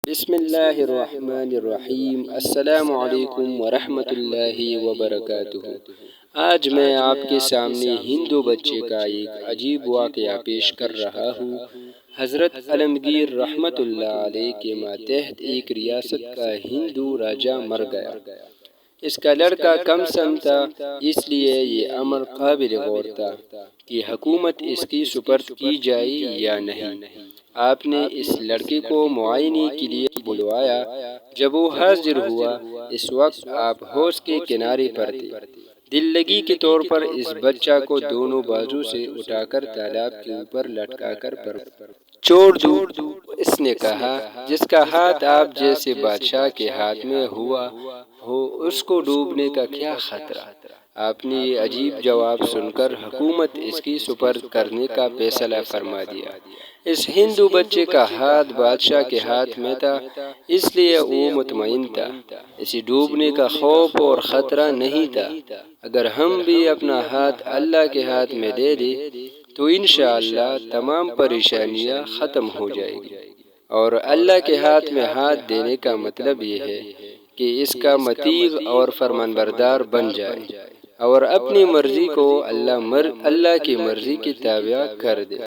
بسم اللہ الرحمن الرحیم۔ السلام علیکم ورحمۃ اللہ وبرکاتہ۔ آج میں آپ کے سامنے ہندو بچے کا ایک عجیب واقعہ پیش کر رہا ہوں۔ حضرت عالمگیر رحمۃ اللہ علیہ کے ماتحت ایک ریاست کا ہندو راجا مر گیا۔ اس کا لڑکا کم سن تھا، اس لیے یہ امر قابل غور تھا کہ حکومت اس کی سپرد کی جائے یا نہیں۔ آپ نے اس لڑکے کو معائنے کے لیے بلوایا۔ جب وہ حاضر ہوا، اس وقت آپ حوض کے کنارے پر تھے۔ دل لگی کے طور پر اس بچہ کو دونوں بازو سے اٹھا کر تالاب کے اوپر لٹکا کر چھوڑ دو۔ اس نے کہا، جس کا ہاتھ آپ جیسے بادشاہ کے ہاتھ میں ہوا ہو اس کو ڈوبنے کا کیا خطرہ؟ آپ نے یہ عجیب جواب سن کر حکومت اس کی سپرد کرنے کا فیصلہ فرما دیا۔ اس ہندو بچے کا ہاتھ بادشاہ کے ہاتھ میں تھا، اس لیے وہ مطمئن تھا۔ اسے ڈوبنے کا خوف اور خطرہ نہیں تھا۔ اگر ہم بھی اپنا ہاتھ اللہ کے ہاتھ میں دے دیں تو انشاءاللہ تمام پریشانیاں ختم ہو جائیں گی۔ اور اللہ کے ہاتھ میں ہاتھ دینے کا مطلب یہ ہے کہ اس کا مطیع اور فرمانبردار بن جائے اور اپنی مرضی کو اللہ کی مرضی کے تابع کر دے۔